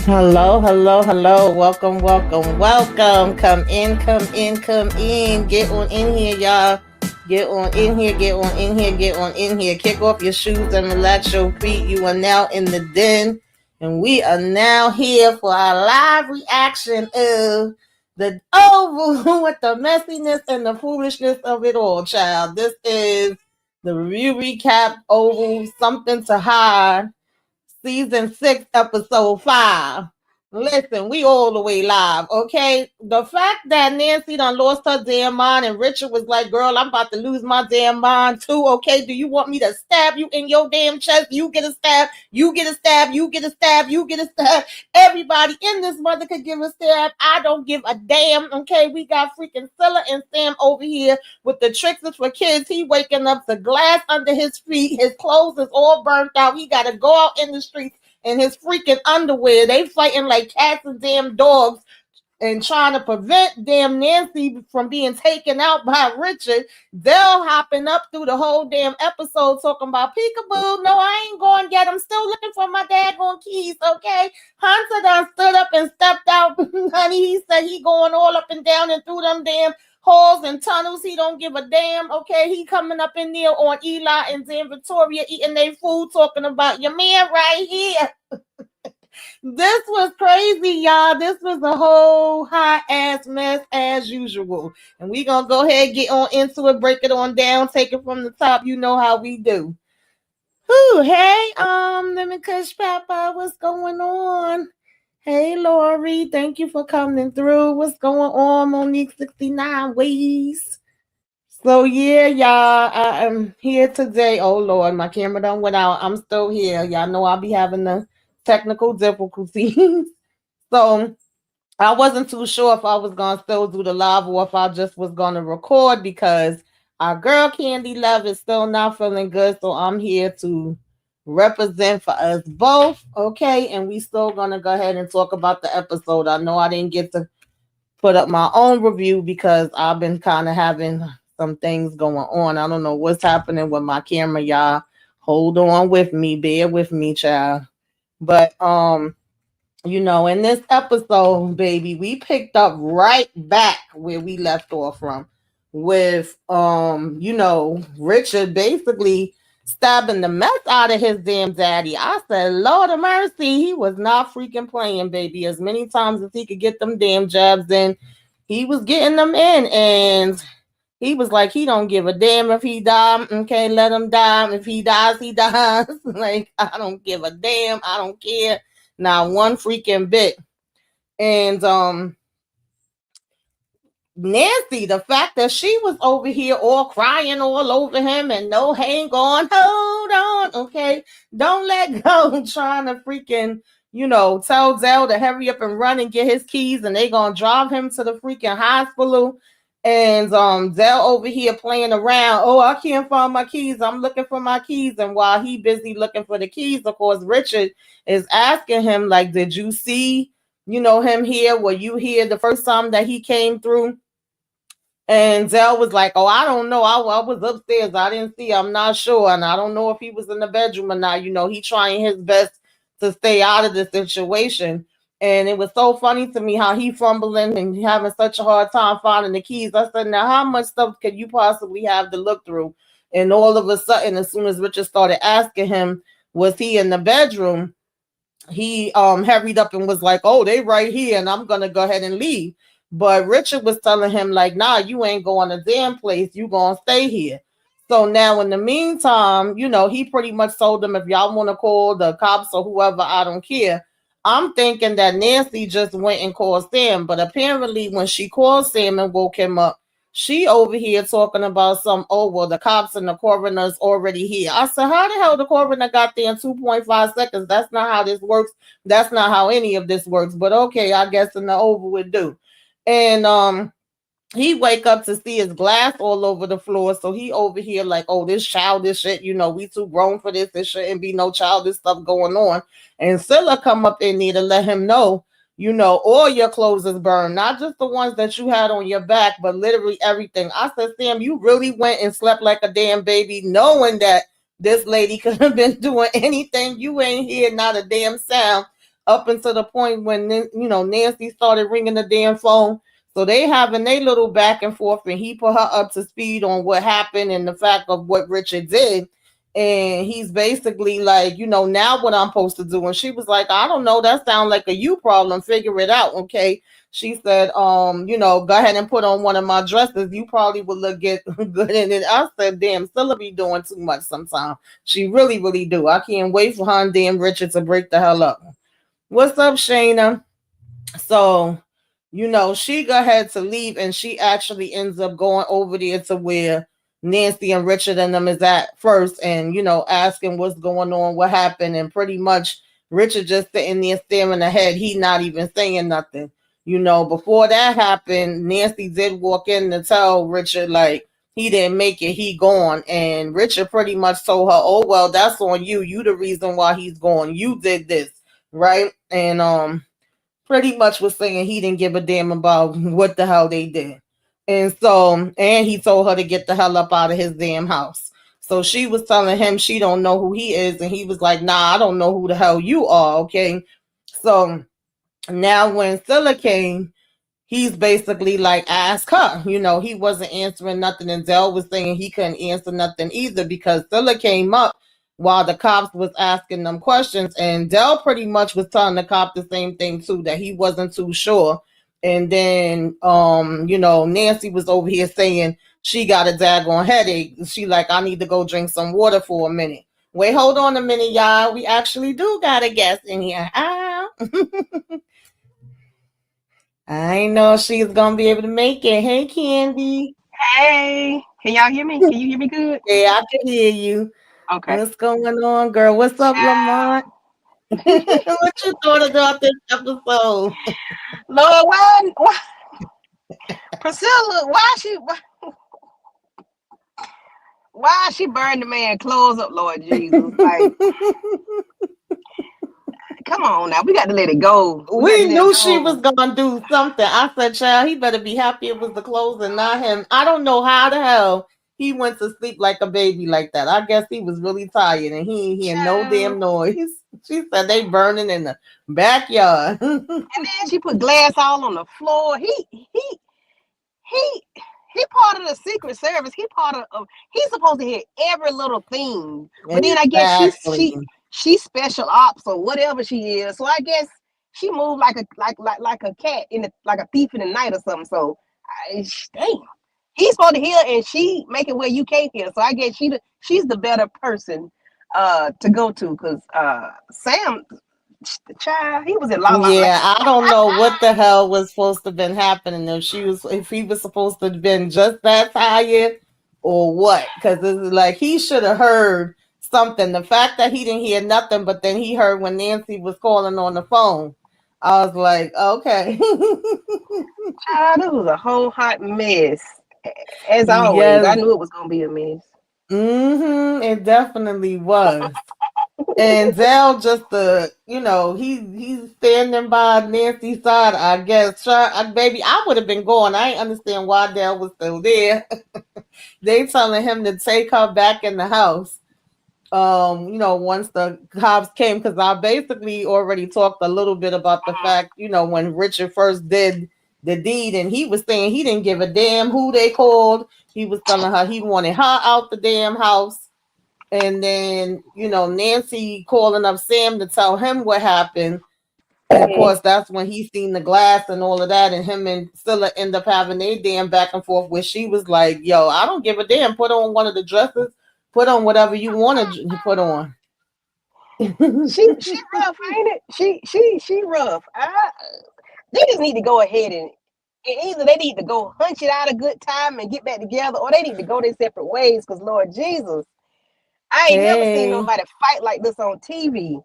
Hello, hello, hello. Welcome, welcome, welcome. Come in, come in, come in. Get on in here, y'all. Get on in here, get on in here, get on in here. Kick off your shoes and relax your feet. You are now in the den, and we are now here for our live reaction of the Oval with the messiness and the foolishness of it all, child. This is the review recap Oval, something to hide. Season 6, episode 5. Listen, we all the way live, okay? The fact that Nancy done lost her damn mind and Richard was like, girl, I'm about to lose my damn mind too, okay? Do you want me to stab you in your damn chest? You get a stab, you get a stab, you get a stab, you get a stab. Everybody in this mother could give a stab. I don't give a damn, okay? We got freaking Scylla and Sam over here with the tricks is for kids. He waking up the glass under his feet. His clothes is all burnt out. He got to go out in the streets in his freaking underwear. They fighting like cats and damn dogs and trying to prevent damn Nancy from being taken out by Richard. They'll hopping up through the whole damn episode talking about peekaboo. No, I ain't going to get him. Still looking for my daggone keys, okay? Hunter done stood up and stepped out, honey. He said he going all up and down and through them damn holes and tunnels. He don't give a damn, okay? He coming up in there on Eli and Dan Victoria eating their food, talking about your man right here. This was crazy, y'all. This was a whole hot ass mess as usual. And we gonna go ahead, get on into it, break it on down, take it from the top. You know how we do. Whew, hey, Lemon Kush Papa, what's going on? Hey, Lori, thank you for coming through. What's going on, Monique 69 Ways? So yeah, y'all, I am here today. Oh Lord, my camera done went out. I'm still here. Y'all know I'll be having the technical difficulties. So I wasn't too sure if I was gonna still do the live or if I just was gonna record because our girl Candy Love is still not feeling good. So I'm here to represent for us both. Okay, and we still gonna go ahead and talk about the episode. I know I didn't get to put up my own review because I've been kind of having some things going on. I don't know what's happening with my camera, y'all. Hold on with me, bear with me, child. But in this episode, baby, we picked up right back where we left off from with Richard basically stabbing the mess out of his damn daddy. I said, Lord of mercy, he was not freaking playing, baby. As many times as he could get them damn jabs in, he was getting them in, and he was like, he don't give a damn if he die. Okay, let him die. If he dies, he dies. Like, I don't give a damn. I don't care. Not one freaking bit. And Nancy, the fact that she was over here all crying all over him and no, hang on, hold on, okay, don't let go, trying to freaking, tell Zell to hurry up and run and get his keys, and they gonna drive him to the freaking hospital. And Zell over here playing around. Oh, I can't find my keys. I'm looking for my keys. And while he busy looking for the keys, of course, Richard is asking him, like, did you see, him here? Were you here the first time that he came through? And Zell was like, oh, I don't know. I was upstairs. I didn't see. I'm not sure. And I don't know if he was in the bedroom or not. He trying his best to stay out of the situation. And it was so funny to me how he fumbling and having such a hard time finding the keys. I said, now, how much stuff could you possibly have to look through? And all of a sudden, as soon as Richard started asking him, was he in the bedroom? He hurried up and was like, oh, they right here, and I'm going to go ahead and leave. But Richard was telling him, like, nah, you ain't going a damn place. You going to stay here. So now, in the meantime, he pretty much told them, if y'all want to call the cops or whoever, I don't care. I'm thinking that Nancy just went and called Sam. But apparently, when she called Sam and woke him up, she over here talking about the cops and the coroner's already here. I said, how the hell the coroner got there in 2.5 seconds? That's not how this works. That's not how any of this works. But okay, I guess in the Oval would do. And he wake up to see his glass all over the floor. So he over here like, oh, this childish shit, we too grown for this. There shouldn't be no childish stuff going on. And Scylla come up in there to let him know, all your clothes is burned, not just the ones that you had on your back, but literally everything. I said, Sam, you really went and slept like a damn baby, knowing that this lady could have been doing anything. You ain't hear not a damn sound up until the point when Nancy started ringing the damn phone. So they having their little back and forth, and he put her up to speed on what happened and the fact of what Richard did. And he's basically like, now what I'm supposed to do. And she was like, I don't know, that sounds like a you problem. Figure it out, okay? She said, go ahead and put on one of my dresses. You probably would look good in it. I said, damn, Stella be doing too much sometimes. She really, really do. I can't wait for her and damn Richard to break the hell up. What's up, Shayna? So, she go ahead to leave, and she actually ends up going over there to where Nancy and Richard and them is at first, and asking what's going on, what happened, and pretty much Richard just sitting there staring ahead. He not even saying nothing. Before that happened, Nancy did walk in to tell Richard like he didn't make it, he gone, and Richard pretty much told her, "Oh well, that's on you. You the reason why he's gone. You did this, right?" And pretty much was saying he didn't give a damn about what the hell they did. And he told her to get the hell up out of his damn house. So she was telling him she don't know who he is, and he was like, nah, I don't know who the hell you are, okay? So now when Scylla came, he's basically like, ask her. He wasn't answering nothing, and Dell was saying he couldn't answer nothing either because Scylla came up while the cops was asking them questions, and Dell pretty much was telling the cop the same thing too, that he wasn't too sure. And then Nancy was over here saying she got a daggone headache. She like, I need to go drink some water for a minute. Wait, hold on a minute, y'all. We actually do got a guest in here. I know she's gonna be able to make it. Hey, Candy. Hey, can y'all hear me? Can you hear me good? Yeah, I can hear you. Okay. What's going on, girl? What's up, Lamont? What you thought about this episode? Lord, why Priscilla, why she burned the man clothes up, Lord Jesus? Like, come on now, we got to let it go. We knew she was gonna do something. I said, child, he better be happy it was the clothes and not him. I don't know how the hell he went to sleep like a baby like that. I guess he was really tired and he ain't hear no damn noise. She said they burning in the backyard. And then she put glass all on the floor. He part of the Secret Service. He's supposed to hear every little thing. But then I guess she's special ops or whatever she is. So I guess she moved like a cat like a thief in the night or something. So damn. He's supposed to hear and she make it where you can't hear. So I guess she's the better person to go to because Sam, the child, he was in La La Land. Yeah, I don't know what the hell was supposed to have been happening if he was supposed to have been just that tired or what, because it's like he should have heard something. The fact that he didn't hear nothing, but then he heard when Nancy was calling on the phone. I was like, okay. Child, this was a whole hot mess. As always, yes. I knew it was gonna be a mess. It definitely was. And Dell just he's standing by Nancy's side, I guess. Baby, I would have been going. I ain't understand why Dell was still there. They telling him to take her back in the house. Once the cops came, because I basically already talked a little bit about the fact, when Richard first did the deed, and he was saying he didn't give a damn who they called. He was telling her he wanted her out the damn house. And then, Nancy calling up Sam to tell him what happened. And of course, that's when he seen the glass and all of that. And him and Scylla end up having a damn back and forth where she was like, yo, I don't give a damn. Put on one of the dresses. Put on whatever you want to put on. she rough, ain't it? She rough. They just need to go ahead and either they need to go hunch it out a good time and get back together, or they need to go their separate ways. Because Lord Jesus, I ain't never seen nobody fight like this on TV.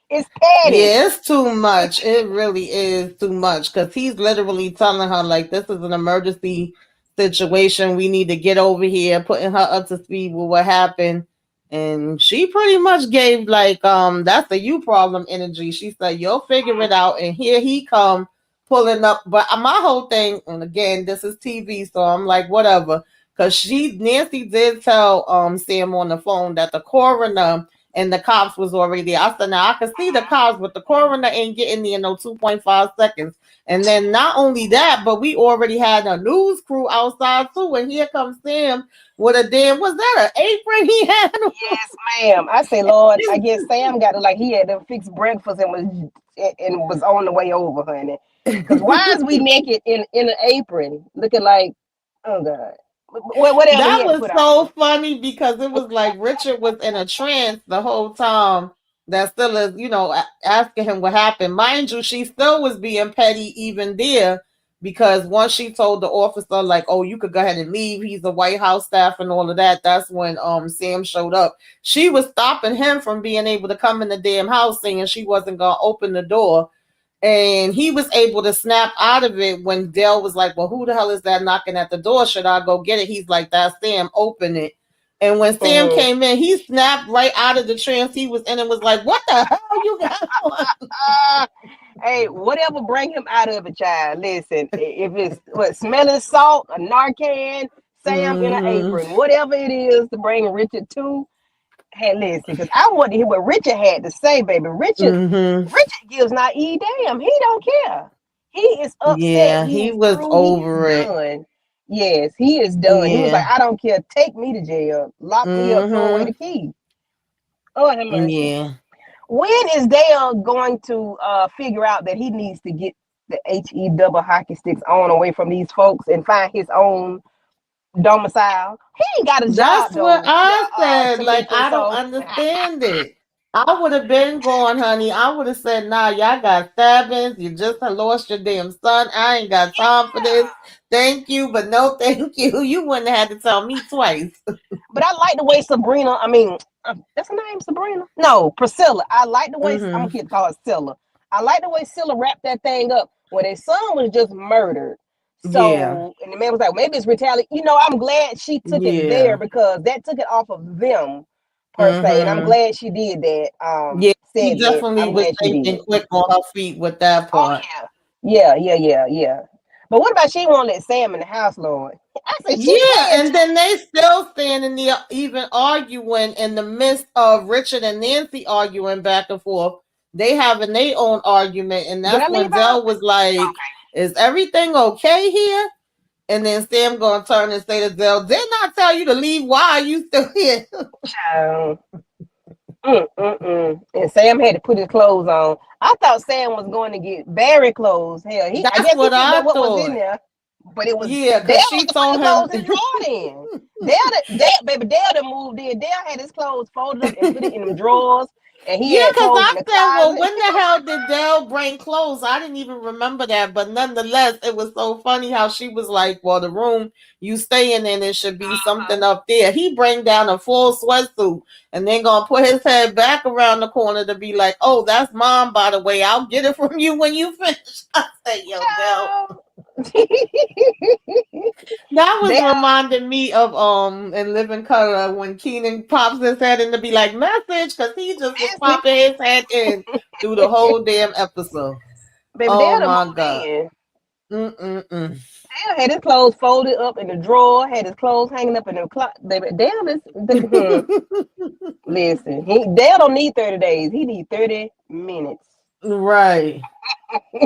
It's petty. Yeah, it's too much. It really is too much because he's literally telling her like, this is an emergency situation. We need to get over here, putting her up to speed with what happened. And she pretty much gave like, that's a you problem energy. She said, you'll figure it out. And here he come pulling up. But my whole thing, and again, this is TV, so I'm like, whatever. Because Nancy did tell Sam on the phone that the coroner and the cops was already there. I said, now I can see the cops, but the coroner ain't getting there in no 2.5 seconds. And then not only that, but we already had a news crew outside too. And here comes Sam with a damn, was that an apron he had? Yes, ma'am. I say, Lord, I guess Sam got it like he had to fix breakfast and was on the way over, honey. Because why is we naked in an apron, looking like, oh God, whatever he That had to was put so on. funny because it was like Richard was in a trance the whole time. That still is, asking him what happened. Mind you, she still was being petty even there because once she told the officer, like, oh, you could go ahead and leave. He's a White House staff and all of that. That's when Sam showed up. She was stopping him from being able to come in the damn house, saying she wasn't gonna open the door. And he was able to snap out of it when Dale was like, well, who the hell is that knocking at the door? Should I go get it? He's like, that's Sam, open it. And when Sam came in, he snapped right out of the trance he was in and was like, what the hell you got on? Hey, whatever bring him out of it, child. Listen, if it's smelling salt, a Narcan, Sam in an apron, whatever it is to bring Richard to. Hey, listen, because I want to hear what Richard had to say, baby. Richard gives not a damn. He don't care. He is upset. Yeah, He he is was through. He is over it. done. Yes, he is done. He was like, Yeah. I don't care. Take me to jail. Lock me up. Throw away the key. Oh, have mercy. Yeah. When is Dale going to figure out that he needs to get the HE double hockey sticks on away from these folks and find his own domicile? He ain't got a That's job what though, I said. Like, Talika. I don't So understand it. I would have been gone, honey. I would have said, nah, y'all got stabbings. You just lost your damn son. I ain't got time for this. Thank you, but no thank you. You wouldn't have had to tell me twice. but I like the way Sabrina, I mean, that's her name, Sabrina? No, Priscilla. I like the way, I'm going to keep calling Scylla. I like the way Scylla wrapped that thing up when their son was just murdered. Yeah. So, and the man was like, maybe it's retaliation. I'm glad she took it there Yeah. because that took it off of them per se. And I'm glad she did that. Yeah, he Said that. definitely I'm was glad she thinking did. quick on her feet with that Oh, part. yeah. But what about she won't let Sam in the house, Lord? I said, she Yeah, paying and then they still standing there even arguing in the midst of Richard and Nancy arguing back and forth. They having their own argument, and Did I that's when leave out? Dell was like, is everything okay here? And then Sam gonna turn and say to Dell, didn't I tell you to leave? Why are you still here? Child. And Sam had to put his clothes on. I thought Sam was going to get Barry clothes. Hell, I That's guess he what picked I up what was in thought. there. But it was Yeah, Dale because had she to put the told clothes him. in the drawer then. Dale that moved in. Dale had his clothes folded up and put it in them drawers. And he Yeah, had because clothes in I the said, well, closet. when the hell did Dell bring clothes? I didn't even remember that. But nonetheless, it was so funny how she was like, well, the room you staying in, it should be something up there. He bring down a full sweatsuit and then gonna put his head back around the corner to be like, oh, that's mom, by the way. I'll get it from you when you finish. I said, yo, Dell. That was reminding me of in Living Color when Keenan pops his head in to be like message because he just was popping his head in through the whole damn episode. Baby, Oh Dale to my move god. in. Mm-mm-mm. Dale had his clothes folded up in the drawer, had his clothes hanging up in the closet. Baby, Dale is listen. Dale don't need 30 days. He need 30 minutes. Right.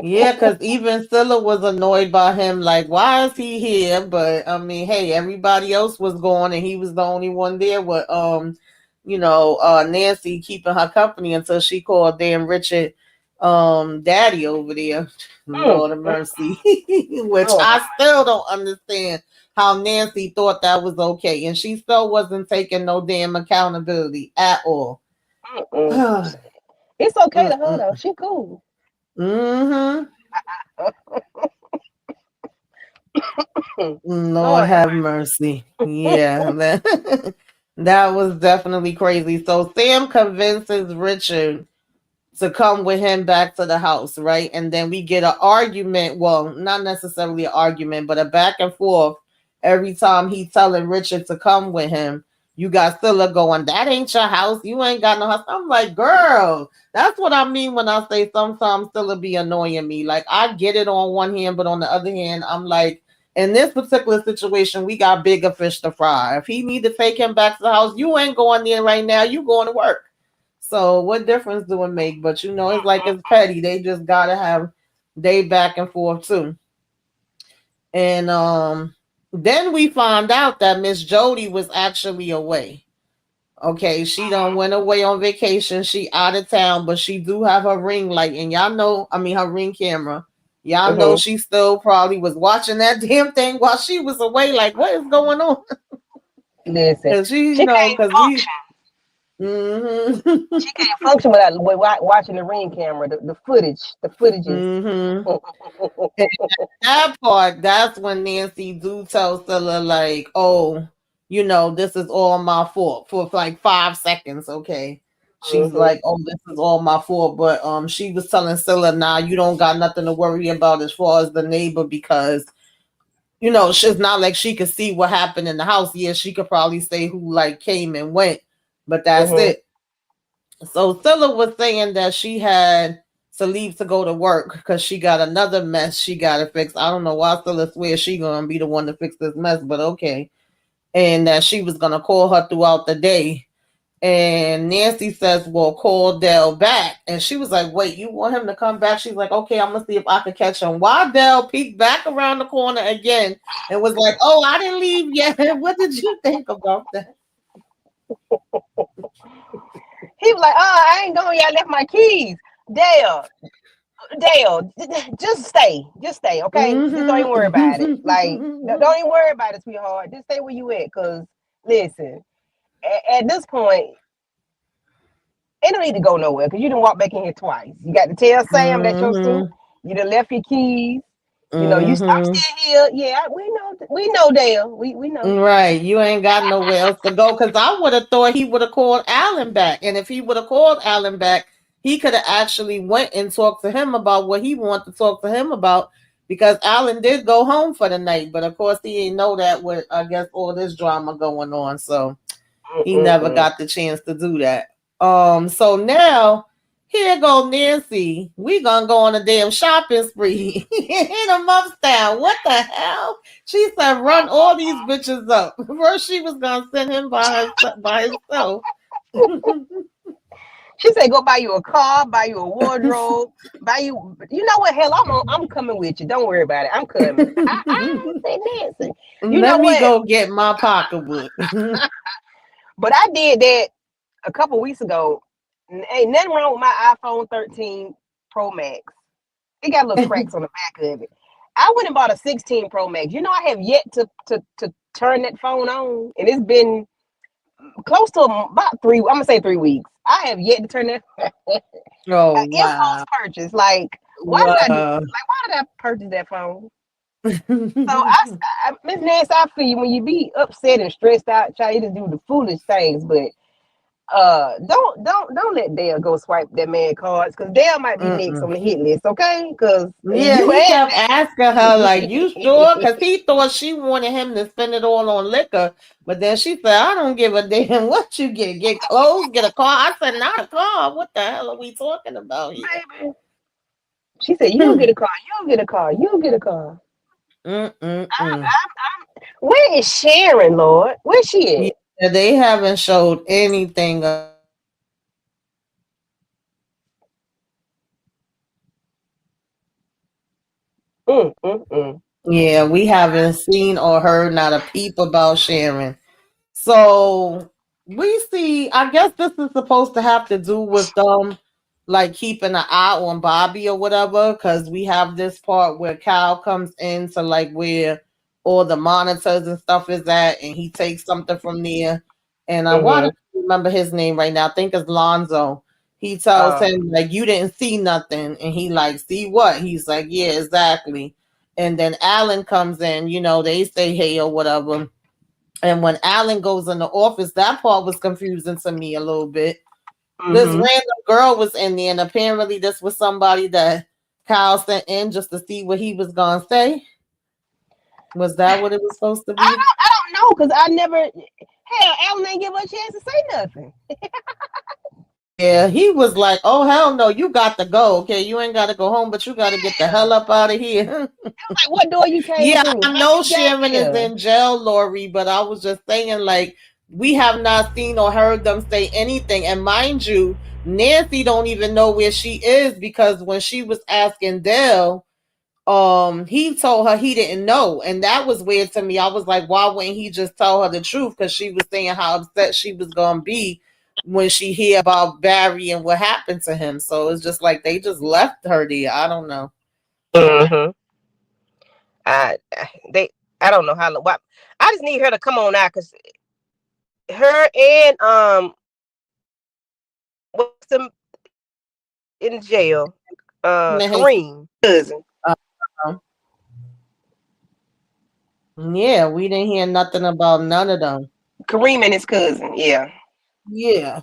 Yeah, because even Scylla was annoyed by him. Like, why is he here? But I mean, hey, everybody else was gone, and he was the only one there with Nancy keeping her company until she called damn Richard daddy over there. Lord of mercy. Which I still don't understand how Nancy thought that was okay. And she still wasn't taking no damn accountability at all. It's okay to her though. She cool. Mm-hmm. Lord Lord have mercy. Yeah, that was definitely crazy. So Sam convinces Richard to come with him back to the house, right? And then we get an argument. Well, not necessarily an argument, but a back and forth every time he telling Richard to come with him. You got Scylla going, that ain't your house. You ain't got no house. I'm like, girl, that's what I mean when I say sometimes Scylla be annoying me. Like, I get it on one hand, but on the other hand, I'm like, in this particular situation, we got bigger fish to fry. If he need to take him back to the house, you ain't going there right now. You going to work. So what difference do it make? But it's like it's petty. They just gotta have they back and forth too. And then we found out that Miss Jody was actually away. Okay, she done went away on vacation. She out of town, but she do have her ring light, and y'all know, I mean her ring camera. Y'all know she still probably was watching that damn thing while she was away. Like, what is going on? Listen, Cause she can't cause function. Mm-hmm. She can't function without watching the ring camera, the footage, the footages. Mm-hmm. That part, that's when Nancy do tell Stella like, "Oh, this is all my fault," for like 5 seconds. Okay, she's like, "Oh, this is all my fault," but she was telling Stella, "Nah, you don't got nothing to worry about as far as the neighbor because." She's not like she could see what happened in the house. Yeah, she could probably say who like came and went, but that's it. So Stella was saying that she had to leave to go to work because she got another mess she got to fix. I don't know why Stella swears she gonna be the one to fix this mess, but okay. And that she was gonna call her throughout the day. And Nancy says, "Well, call Dell back." And she was like, "Wait, you want him to come back?" She's like, "Okay, I'm gonna see if I can catch him." Why Dell peeked back around the corner again and was like, "Oh, I didn't leave yet." What did you think about that? He was like, "Oh, I ain't going yet. I left my keys." Dale, just stay, okay? Just don't even worry about it. Like, don't even worry about it, sweetheart. Just stay where you at, cause listen, at this point, it don't need to go nowhere, cause you done walk back in here twice. You got to tell Sam that your suit. You done left your keys. I'm still here. Yeah, we know, Dale. We know. Right, you ain't got nowhere else to go because I would have thought he would have called Alan back, and if he would have called Alan back, he could have actually went and talked to him about what he wanted to talk to him about because Alan did go home for the night, but of course he didn't know that with I guess all this drama going on, so he never got the chance to do that. So now here go Nancy. We gonna go on a damn shopping spree. Hit them upstairs. What the hell? She said, "Run all these bitches up." First, she was gonna send him by himself. She said, "Go buy you a car, buy you a wardrobe, buy you. You know what? Hell, I'm coming with you. Don't worry about it. I'm coming." I said, "Nancy, you Let know me what? go get my pocketbook." But I did that a couple weeks ago. Ain't nothing wrong with my iPhone 13 Pro Max. It got little cracks on the back of it. I went and bought a 16 Pro Max. You know, I have yet to turn that phone on, and it's been close to about 3. I'm gonna say 3 weeks. I have yet to turn that. Oh Impulse wow! purchase. Like, why did I do? Like, why did I purchase that phone? So Miss Nancy, I feel you when you be upset and stressed out, child. You just do the foolish things, but don't let Dale go swipe that man cards because Dale might be next on the hit list, okay? Because Yeah, he kept asking her, like, "You sure?" Because he thought she wanted him to spend it all on liquor. But then she said, "I don't give a damn what you get. Get clothes, get a car." I said, "Not a car. What the hell are we talking about here?" Baby. She said, "You'll get a car. You'll get a car. You'll get a car." Where is Sharon, Lord? Where's she at? Yeah, they haven't showed anything. Yeah, we haven't seen or heard not a peep about Sharon. So we see, I guess this is supposed to have to do with them like keeping an eye on Bobby or whatever, because we have this part where Cal comes in to like where all the monitors and stuff is at, and he takes something from there. And why don't I remember his name right now? I think it's Lonzo. He tells him like you didn't see nothing, and he like see what? He's like yeah, exactly. And then Alan comes in, they say hey or whatever. And when Alan goes in the office, that part was confusing to me a little bit. This random girl was in there, and apparently this was somebody that Kyle sent in just to see what he was gonna say. Was that what it was supposed to be? I don't know because I never. Hell, Alan ain't give her a chance to say nothing. Yeah, he was like, "Oh hell no, you got to go. Okay, you ain't got to go home, but you got to get the hell up out of here." Like, what door you came through? I know Sharon is in jail, Lori, but I was just saying, like, we have not seen or heard them say anything. And mind you, Nancy don't even know where she is because when she was asking Dell, he told her he didn't know, and that was weird to me. I was like, why wouldn't he just tell her the truth? Because she was saying how upset she was gonna be when she hear about Barry and what happened to him. So it's just like they just left her there. I don't know. Mm-hmm. I they I don't know how long. I just need her to come on out because her and what's the in jail? His Kareem cousin. uh, yeah, we didn't hear nothing about none of them. Kareem and his cousin. Yeah. Yeah.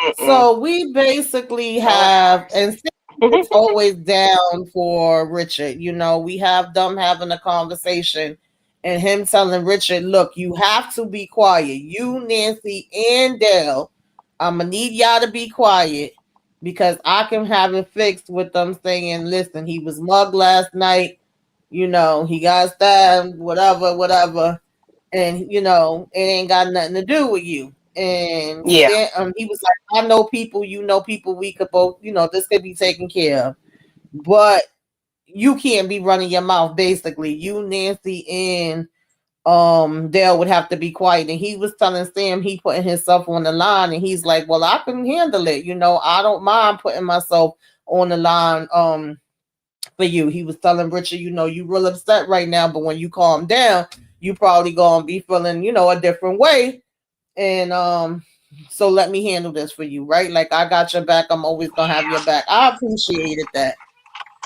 Mm-mm. So we basically Lord have, have and mercy. it's always down for Richard. You know, we have them having a conversation and him telling Richard, look, you have to be quiet. You, Nancy, and Dale, I'm going to need y'all to be quiet because I can have it fixed with them saying, listen, he was mugged last night. You know, he got stabbed, whatever, whatever, and it ain't got nothing to do with you. And Yeah. he was like, I know people, you know people, we could both, this could be taken care of, but you can't be running your mouth. Basically, you, Nancy, and Dale would have to be quiet. And he was telling Sam he putting himself on the line, and he's like, well, I can handle it. I don't mind putting myself on the line. For you. He was telling Richard, you real upset right now, but when you calm down, you probably gonna be feeling, a different way. And so let me handle this for you, right? Like I got your back, I'm always gonna have your back. I appreciated that.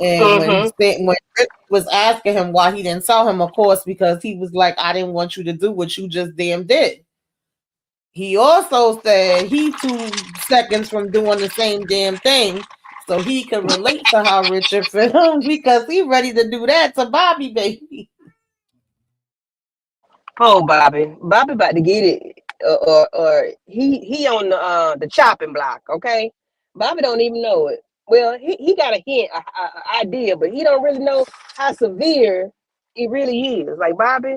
And Mm-hmm. when Richard was asking him why he didn't tell him, of course, because he was like, I didn't want you to do what you just damn did. He also said he 2 seconds from doing the same damn thing, so he could relate to how Richard felt because he ready to do that to Bobby, baby. Oh, Bobby. Bobby about to get it. Or he on the chopping block. Okay. Bobby don't even know it. Well, he got a hint, a idea, but he don't really know how severe it really is. Like Bobby,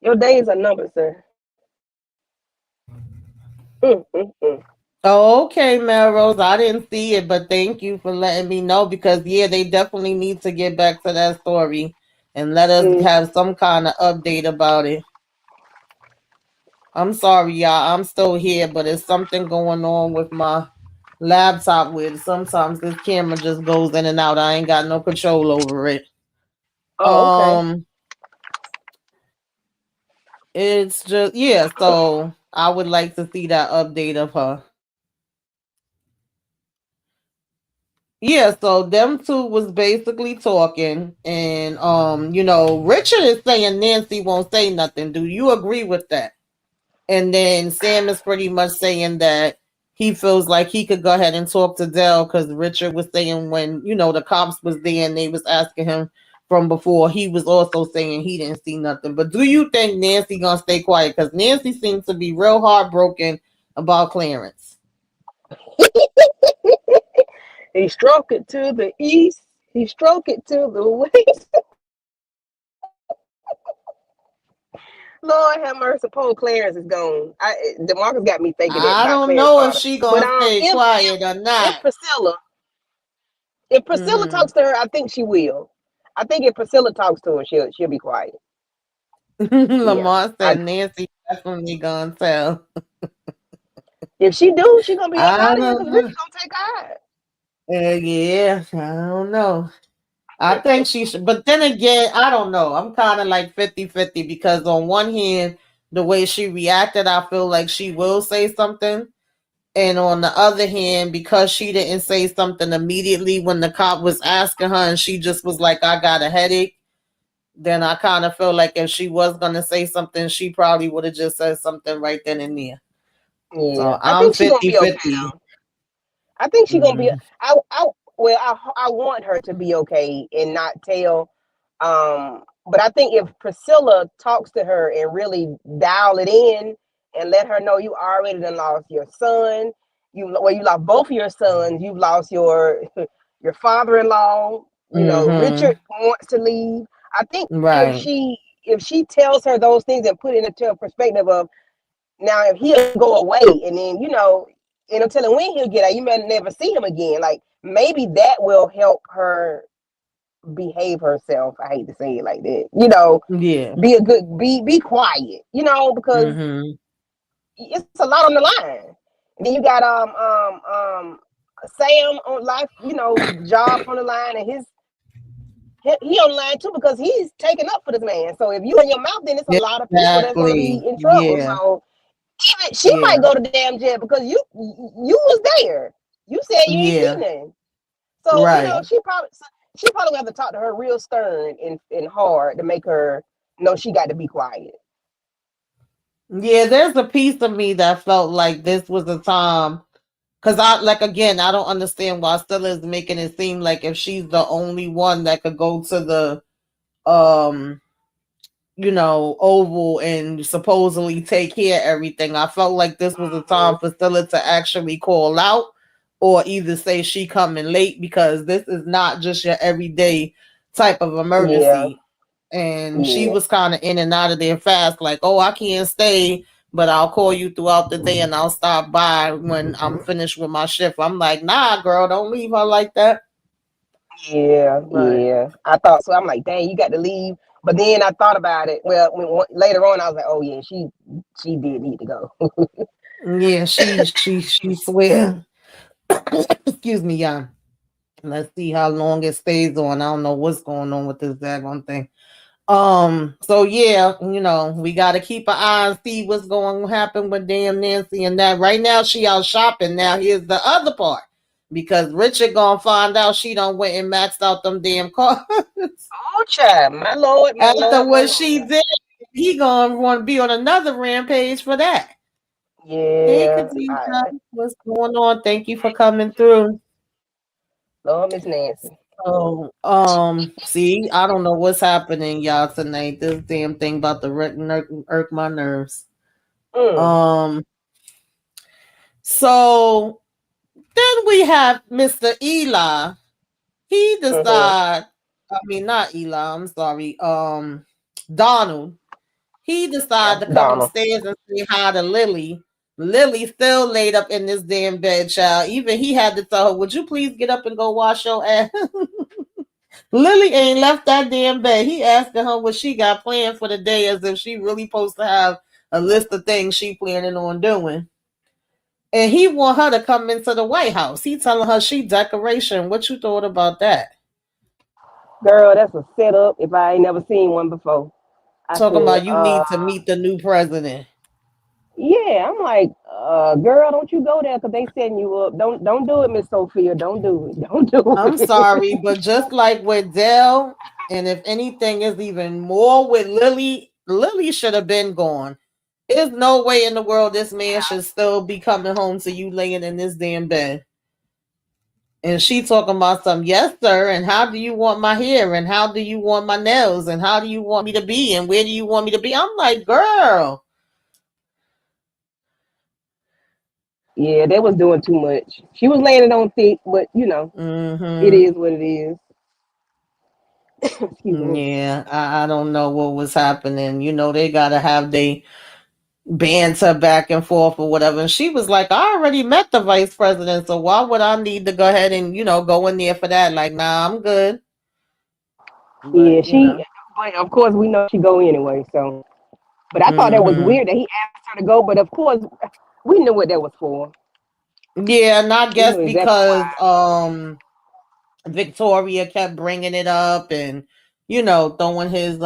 your days are numbered, sir. Mm. Okay, Melrose, I didn't see it, but thank you for letting me know because yeah, they definitely need to get back to that story and let us Mm. have some kind of update about it. I'm sorry, y'all. I'm still here, but it's something going on with my laptop where sometimes this camera just goes in and out. I ain't got no control over it. Oh, okay. Um, it's just yeah, so I would like to see that update of her. Yeah, so them two was basically talking and Richard is saying Nancy won't say nothing. Do you agree with that? And then Sam is pretty much saying that he feels like he could go ahead and talk to Dell because Richard was saying when, the cops was there and they was asking him from before, he was also saying he didn't see nothing. But do you think Nancy gonna stay quiet? Because Nancy seems to be real heartbroken about Clarence. He stroke it to the east. He stroke it to the west. Lord have mercy. Poor Clarence is gone. DeMarcus got me thinking that I about don't Clarence know if Carter. she But gonna stay quiet or if not. Priscilla talks to her, I think she will. I think if Priscilla talks to her, she'll be quiet. Yeah. Lamar I said Nancy definitely gonna tell. if she do, she gonna be up I out of here don't because know. Richard gonna take her out. Yeah, I don't know. I think she should, but then again, I don't know. I'm kind of like 50-50 because on one hand, the way she reacted, I feel like she will say something. And on the other hand, because she didn't say something immediately when the cop was asking her and she just was like, I got a headache, then I kind of feel like if she was going to say something, she probably would have just said something right then and there. Yeah, So I I'm think she gonna be okay 50-50. though. I think she gonna be. Mm-hmm. I want her to be okay and not tell. But I think if Priscilla talks to her and really dial it in and let her know you already done lost your son, you lost both of your sons, you've lost your your father-in-law. Richard Mm-hmm. wants to leave. I think Right. if she tells her those things and put it into a perspective of now if he'll go away and then and I'm telling when he'll get out, you may never see him again. Like maybe that will help her behave herself. I hate to say it like that. You know, Yeah. be quiet. You know, because Mm-hmm. it's a lot on the line. And then you got Sam on life, you know, job on the line, and he on the line too because he's taking up for this man. So if you in your mouth, then it's a lot of people that's gonna be Exactly. in trouble. Yeah. So even she Yeah. might go to damn jail because you was there. You said you ain't Yeah. seen nothing. So you know Right. she probably have to talk to her real stern and hard to make her know she got to be quiet. Yeah, there's a piece of me that felt like this was a time because I like again, I don't understand why Stella is making it seem like if she's the only one that could go to the um Oval and supposedly take care of everything. I felt like this was a time for Stella to actually call out or either say she coming late because this is not just your everyday type of Yeah, emergency. And she yeah, was kind of in and out of there fast, like, oh, I can't stay, but I'll call you throughout the day and I'll stop by when I'm finished with my shift. I'm like, nah, girl, don't leave her like that. yeah, Right. yeah. I thought so. I'm like, dang, you got to leave. But then I thought about it. Well, later on, I was like, oh yeah, she did need to go. Yeah, she swear. Excuse me, y'all. Let's see how long it stays on. I don't know what's going on with this daggone thing. So yeah, we gotta keep an eye and see what's going to happen with damn Nancy and that. Right now she out shopping. Now here's the other part. Because Richard gonna find out she done went and maxed out them damn cars. Oh, child, my lord, my After lord, my what she lord. did, he gonna want to be on another rampage for that. Hey Yeah, Khadija, what's going on? Thank you for coming through. Lord, Miss Nancy. So, see, I don't know what's happening, y'all, tonight. This damn thing about to irk my nerves. Mm, Um, so then we have Mr. Eli. He mm-hmm. decide, I mean, not Eli, I'm sorry, Donald. He Yeah, decided to come Donald. upstairs and say hi to Lily. Lily still laid up in this damn bed, child. Even he had to tell her, would you please get up and go wash your ass? Lily ain't left that damn bed. He asking her what she got planned for the day as if she really supposed to have a list of things she planning on doing. And he want her to come into the White House. He telling her she decoration. What you thought about that? Girl, that's a setup if I ain't never seen one before. I Talking said, about you need to meet the new president. yeah, I'm like, girl, don't you go there because they setting you up. Don't do it, Miss Sophia. Don't do it. Don't do I'm it. sorry, but just like with Dell, and if anything is even more with Lily, Lily should have been gone. There's no way in the world this man should still be coming home to you laying in this damn bed. And she talking about some, yes, sir, and how do you want my hair? And how do you want my nails? And how do you want me to be? And where do you want me to be? I'm like, girl. Yeah, they was doing too much. She was laying it on thick, but it Mm-hmm. is what it is. Excuse me. Yeah, I don't know what was happening. They gotta have they banter back and forth or whatever. And she was like, I already met the vice president, so why would I need to go ahead and, go in there for that? Like, nah, I'm good. Yeah, But but of course we know she go anyway. So, but I thought that was mm-hmm. weird that he asked her to go. But of course, we knew what that was for. Yeah, and I We guess knew exactly because why. Victoria kept bringing it up and throwing his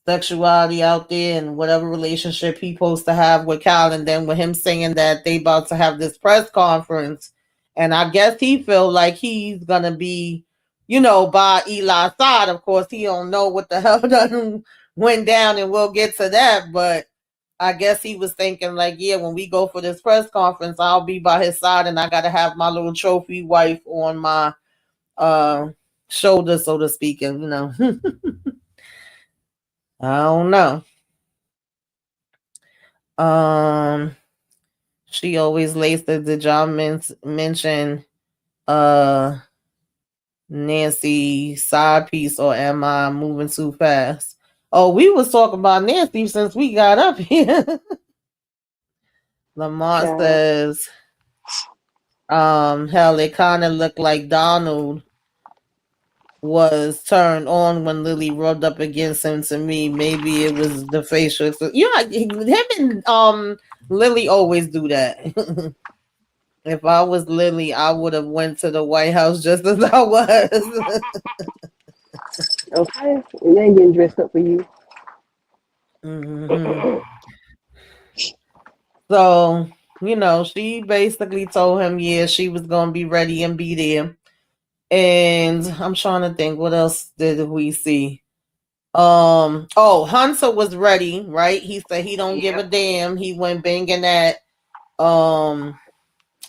sexuality out there and whatever relationship he supposed to have with Cal, and then with him saying that they about to have this press conference, and I guess he feel like he's gonna be by Eli's side. Of course he don't know what the hell done went down, and we'll get to that, but I guess he was thinking like, yeah, when we go for this press conference, I'll be by his side and I gotta have my little trophy wife on my uh shoulder, so to speak. And I don't know. Um she always lays the John mention uh Nancy side piece, or am I moving too fast? Oh, we was talking about Nancy since we got up here. Lamont Child. says Hell, it kind of looked like Donald was turned on when Lily rubbed up against him. To me, maybe it was the facial. Yeah, him and Lily always do that. If I was Lily, I would have went to the White House just as I was. Okay, they ain't getting dressed up for you. hmm So, she basically told him, yeah, she was gonna be ready and be there. And I'm trying to think, what else did we see? Hunter was ready, right? He said he don't give Yeah. a damn. He went banging at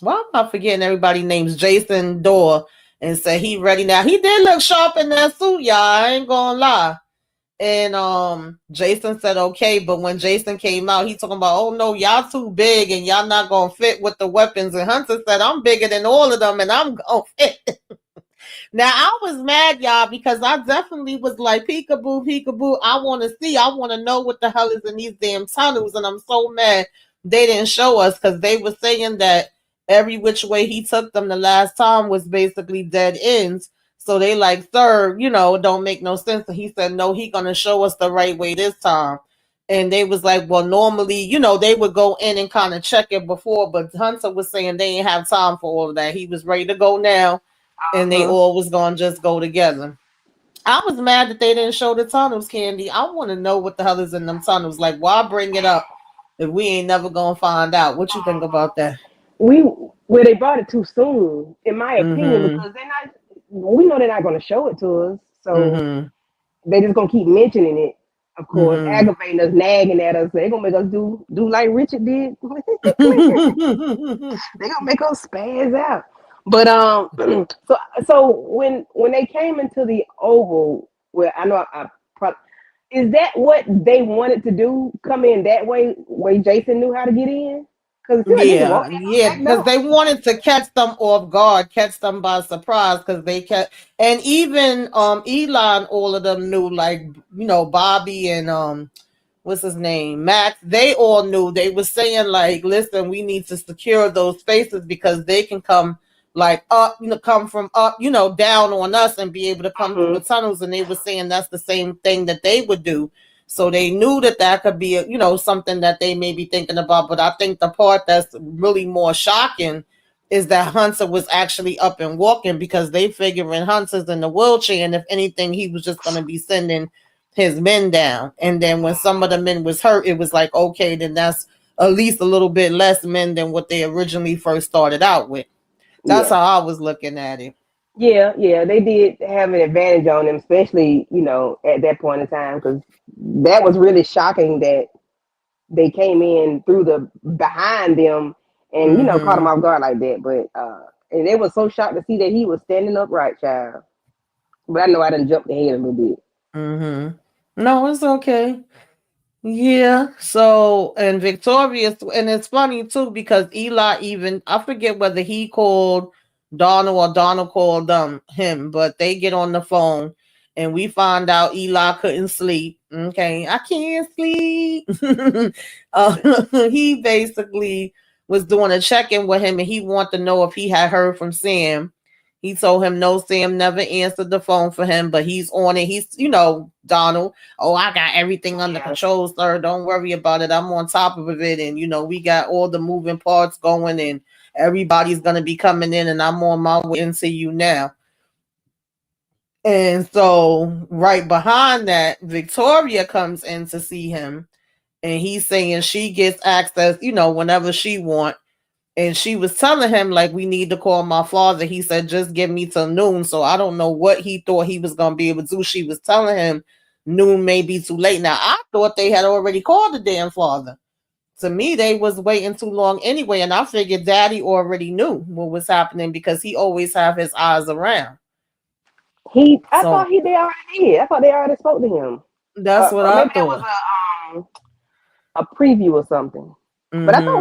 why am I forgetting everybody's names? Jason Dorr, and said he ready now. He did look sharp in that suit, y'all. I ain't gonna lie. And Jason said okay, but when Jason came out, he talking about, oh no, y'all too big and y'all not gonna fit with the weapons. And Hunter said, I'm bigger than all of them and I'm gonna fit. Now I was mad, y'all, because I definitely was like, peekaboo, peekaboo. I want to see. I want to know what the hell is in these damn tunnels, and I'm so mad they didn't show us because they were saying that every which way he took them the last time was basically dead ends. So they like, sir, it don't make no sense. And he said, no, he gonna show us the right way this time. And they was like, well, normally, they would go in and kind of check it before, but Hunter was saying they ain't have time for all of that. He was ready to go now and they Uh-huh. all was gonna just go together. I was mad that they didn't show the tunnels, Candy. I want to know what the hell is in them tunnels. Like, why bring it up if we ain't never gonna find out? What you think about that? We well, they brought it too soon, in my opinion, Mm-hmm. because they're not. We know they're not going to show it to us, so Mm-hmm. they just gonna keep mentioning it. Of course, Mm-hmm. aggravating us, nagging at us. They're gonna make us do like Richard did. They gonna make us spaz out. But so when they came into the Oval, well, I know I probably is that what they wanted to do? Come in that way Jason knew how to get in? Because it feel like they just Yeah, walked in on yeah, the back because door. they wanted to catch them off guard, catch them by surprise, because they kept, and even Elon, all of them knew, like Bobby and what's his name, Max, they all knew. They were saying like, listen, we need to secure those spaces because they can come like up, come from up, down on us and be able to come through the Mm-hmm. tunnels. And they were saying that's the same thing that they would do. So they knew that that could be, something that they may be thinking about. But I think the part that's really more shocking is that Hunter was actually up and walking because they figuring Hunter's in the wheelchair. And if anything, he was just going to be sending his men down. And then when some of the men was hurt, it was like, okay, then that's at least a little bit less men than what they originally first started out with. That's Yeah. how I was looking at it. Yeah, they did have an advantage on them, especially at that point in time, because that was really shocking that they came in through the behind them and caught them Mm-hmm. off guard like that. But and they were so shocked to see that he was standing upright, child. But I know I done jumped ahead a little bit. Mm-hmm. No, it's okay. Yeah. So, and Victorious, and it's funny too because Eli even, I forget whether he called Donald or Donald called him, but they get on the phone and we find out Eli couldn't sleep. Okay, I can't sleep. He basically was doing a check-in with him and he wanted to know if he had heard from Sam. He told him no, Sam never answered the phone for him, but he's on it. He's, Donald, oh, I got everything under Yeah, control, sir. Don't worry about it. I'm on top of it. And, we got all the moving parts going and everybody's going to be coming in and I'm on my way into you now. And so right behind that, Victoria comes in to see him and he's saying she gets access, whenever she want. And she was telling him like we need to call my father. He said just give me till noon. So I don't know what he thought he was gonna be able to do. She was telling him noon may be too late. Now I thought they had already called the damn father. To me, they was waiting too long anyway, and I figured Daddy already knew what was happening because he always have his eyes around. I thought So they already did. I thought they already spoke to him, that's what or I maybe that was thought. a preview or something. But Mm-hmm. I thought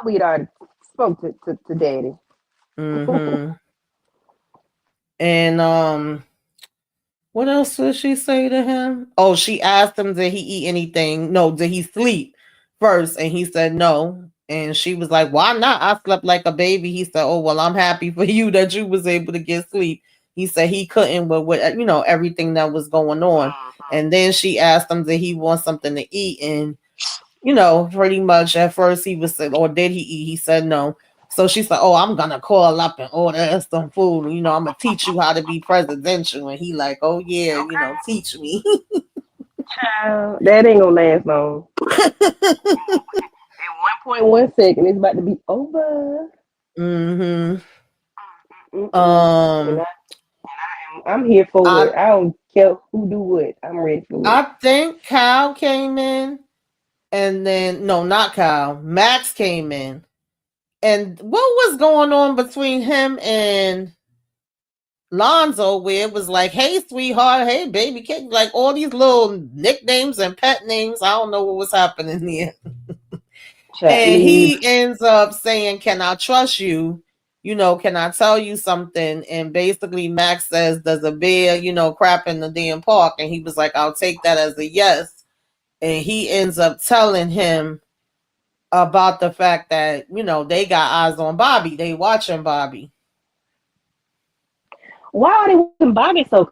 we had already spoke to Daddy. Mm-hmm. And what else did she say to him? Oh, she asked him, did he eat anything? No, did he sleep first? And he said no. And she was like, why not? I slept like a baby. He said, oh, well, I'm happy for you that you was able to get sleep. He said he couldn't with everything that was going on. And then she asked him, did he want something to eat? And, pretty much at first he was saying, or did he eat? He said no. So she said, oh, I'm going to call up and order some food. I'm going to teach you how to be presidential. And he like, oh, yeah, Okay. teach me. Child, that ain't gonna last long. In 1.1 second, it's about to be over. Mm-hmm. And I'm here for it. I don't care who do what. I'm ready for it. I think Cal came in, and then no, not Cal. Max came in, and what was going on between him and Lonzo? Where it was like, "Hey, sweetheart. Hey, baby, kid," like all these little nicknames and pet names. I don't know what was happening here. And he ends up saying, "Can I trust you? Can I tell you something?" And basically, Max says, "Does a bear, crap in the damn park?" And he was like, "I'll take that as a yes." And he ends up telling him about the fact that they got eyes on Bobby. They watching Bobby. Why are they watching Bobby so?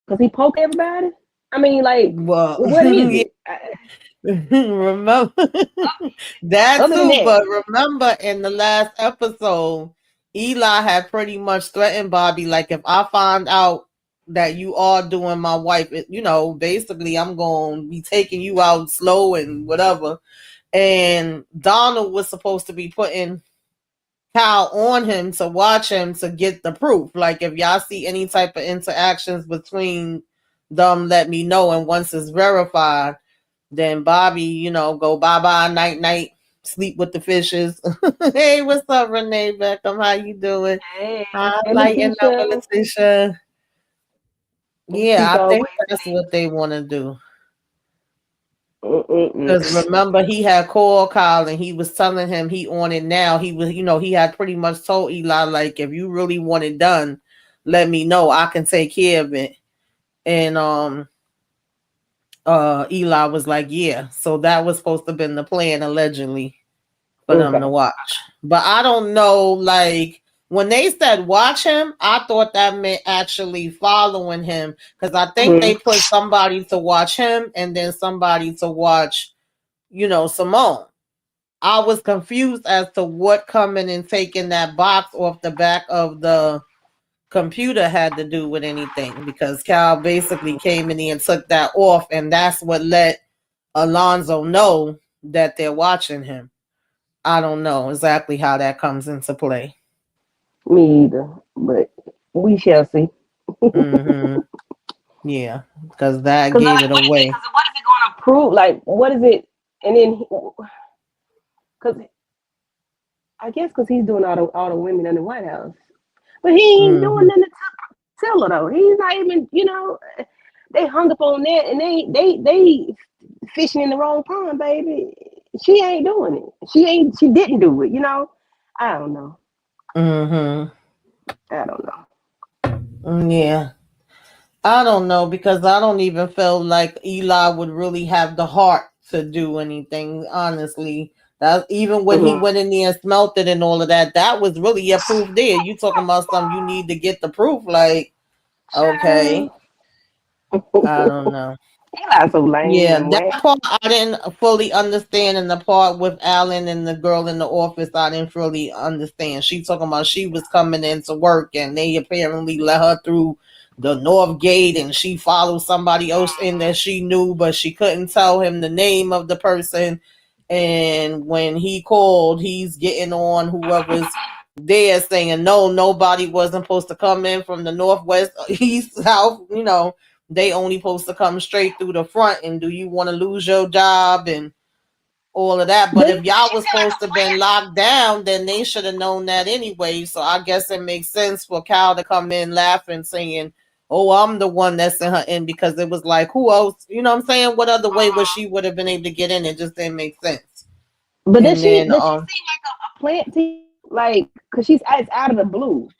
Because he poked everybody? I mean, like, Well, what is it? remember that too, but remember in the last episode, Eli had pretty much threatened Bobby, like, if I find out that you are doing my wife, basically I'm going to be taking you out slow and whatever. And Donald was supposed to be putting Cal on him to watch him to get the proof. Like, if y'all see any type of interactions between them, let me know. And once it's verified, then Bobby, go bye-bye, night-night, sleep with the fishes. Hey, what's up, Renee Beckham? How you doing? Hey, Hi, lighting up, Letitia. Yeah, I think that's what they want to do. Because remember, he had called Kyle and he was telling him he on it now. He was, he had pretty much told Eli, like, if you really want it done, let me know. I can take care of it. And Eli was like, yeah. So that was supposed to have been the plan, allegedly, for them to watch. But I don't know, like, when they said watch him, I thought that meant actually following him. Because I think they put somebody to watch him and then somebody to watch, Simone. I was confused as to what coming and taking that box off the back of the computer had to do with anything, because Cal basically came in and took that off, and that's what let Alonzo know that they're watching him. I don't know exactly how that comes into play. Me either, but we shall see. Mm-hmm. Yeah, because that gave it away. What is it going to prove? Like, what is it? And then, because I guess because he's doing all the women in the White House, but he ain't doing nothing to tell her though. He's not even, they hung up on that, and they fishing in the wrong pond, baby. She ain't doing it. She didn't do it. I don't know. Mm-hmm. I don't know. Yeah. I don't know, because I don't even feel like Eli would really have the heart to do anything, honestly. That even when he went in there and smelt it and all of that, that was really a proof there. You talking about something you need to get the proof, like, okay. I don't know. Eli's so lame. Yeah, that part I didn't fully understand, and the part with Alan and the girl in the office, I didn't really understand. She talking about she was coming in to work and they apparently let her through the north gate, and she followed somebody else in that she knew, but she couldn't tell him the name of the person. And when he called, he's getting on whoever's there saying, no, nobody wasn't supposed to come in from the northwest, east, south, they only supposed to come straight through the front. And do you want to lose your job and all of that? But if y'all was supposed to been locked down, then they should have known that anyway. So I guess it makes sense for Cal to come in laughing, saying, oh, I'm the one that sent her in, because it was like, who else? You know what I'm saying? What other way would she would have been able to get in? It just didn't make sense. But does she seem like a plant to, like, because it's out of the blue.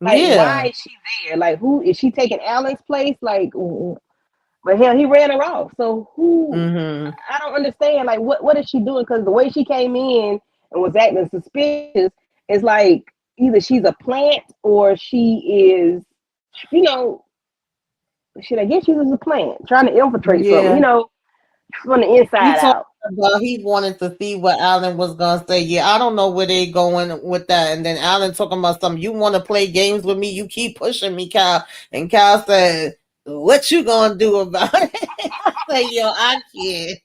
Like, why is she there? Like, who is she taking Alan's place? Like, but hell, he ran her off. So who? I don't understand. Like, what is she doing? Because the way she came in, and was acting suspicious, it's like either she's a plant or she is, you know, shit. I guess she was a plant trying to infiltrate something, Yeah. from the He inside talked out. about he wanted to see what Alan was gonna say. Yeah, I don't know where they going with that. And then Alan talking about something. You want to play games with me? You keep pushing me, Cal. And Cal said, "What you gonna do about it?" I say, "Yo, I can't."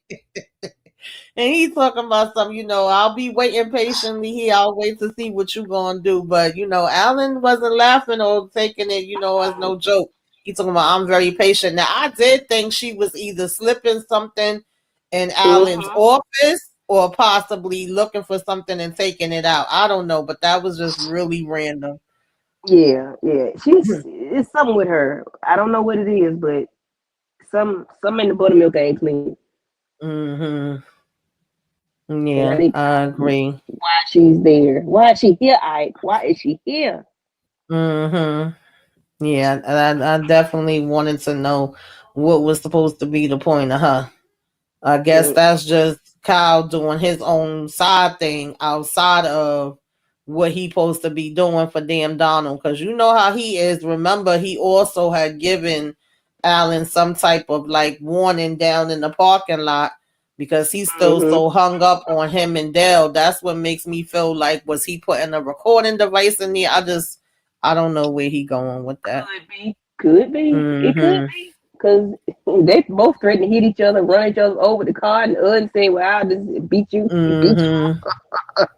And he's talking about something. I'll be waiting patiently here. I'll wait to see what you gonna do. But Alan wasn't laughing or taking it, as no joke. He talking about I'm very patient. Now I did think she was either slipping something in Alan's Mm-hmm. office or possibly looking for something and taking it out. I don't know, but that was just really random. Yeah, yeah. It's something with her. I don't know what it is, but some in the buttermilk ain't clean. Mm-hmm. And I Yeah, need to I know agree. why she's there. Why is she here, Ike? Why is she here? Mm-hmm. Yeah, I definitely wanted to know what was supposed to be the point of her. I guess Mm, that's just Kyle doing his own side thing outside of what he supposed to be doing for damn Donald. Because you know how he is. Remember, he also had given Alan some type of like warning down in the parking lot because he's still mm-hmm. so hung up on him and Dale. That's what makes me feel like, was he putting a recording device in there? I don't know where he going with that. Could be. Could be. It could Mm-hmm. be. Because they both threatened to hit each other, run each other over the car, and the other say, well, I'll just beat you, beat you Mm-hmm.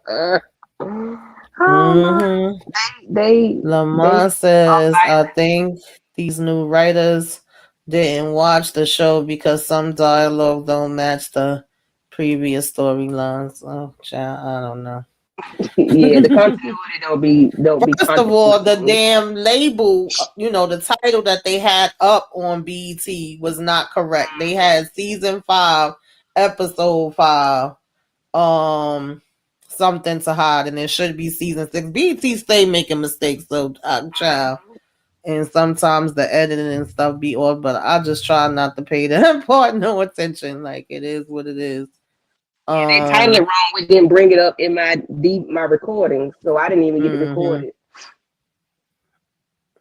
up. Oh, my. Mm-hmm. They Lamont says, I think these new writers didn't watch the show because some dialogue don't match the previous storylines. Oh, child, I don't know. yeah, the continuity don't be First of all, the continuity. damn label, the title that they had up on BET was not correct. They had season 5, episode 5, something to hide, and it should be season 6. BET stay making mistakes, so child. And sometimes the editing and stuff be off, but I just try not to pay that part no attention. Like, it is what it is. Yeah, they titled it Um, wrong. We didn't bring it up in my recording, so I didn't even get it mm-hmm. recorded.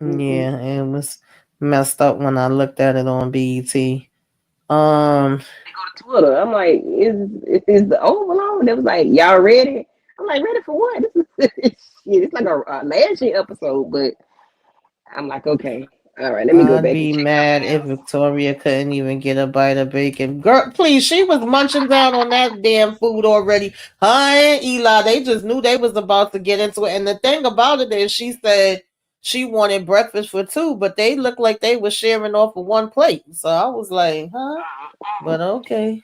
Mm-hmm. Yeah, it was messed up when I looked at it on BET. Um, They go to Twitter. I'm like, is the Oval on? They was like, y'all ready? I'm like, ready for what? This is shit. It's like a last year episode, but I'm like, okay, all right, let me go I'd back and be check mad something if else. Victoria couldn't even get a bite of bacon. Girl, please, she was munching down on that damn food already. Her and Eli, they just knew they was about to get into it. And the thing about it is, she said she wanted breakfast for 2, but they looked like they were sharing off of one plate. So I was like, huh? But okay.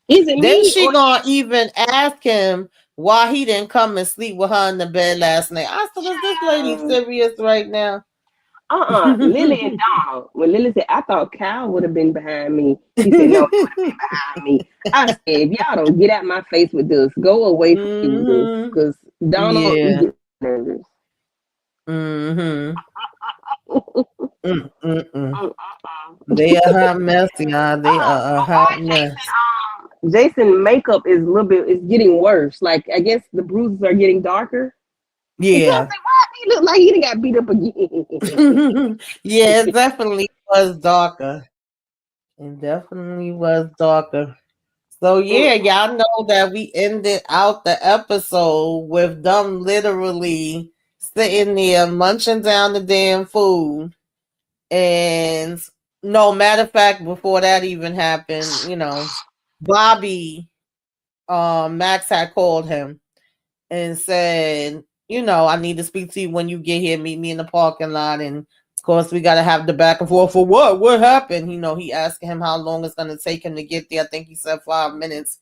Is it Then me she or gonna even ask him why he didn't come and sleep with her in the bed last night. I said, is this lady child? serious right now? Lily and Donald. When Lily said, I thought Kyle would have been behind me. He said, no, he would have been behind me. I said, if y'all don't get out my face with this, go away from me with this. Mm-hmm. Because Donald, he Yeah. gets nervous. Mm-hmm. Mm-mm-mm. Mm-mm. They a hot mess, y'all. They are a But why hot mess. Jason makeup is a little bit is getting worse. Like I guess the bruises are getting darker. And y'all Yeah. say, why he look like he done got beat up again? Yeah, it definitely was darker. It definitely was darker. So Mm, yeah, y'all know that we ended out the episode with them literally sitting there munching down the damn food. And no, matter of fact, before that even happened, Bobby, Max had called him and said, I need to speak to you when you get here. Meet me in the parking lot. And of course, we got to have the back and forth for what? What happened? He asked him how long it's going to take him to get there. I think he said 5 minutes.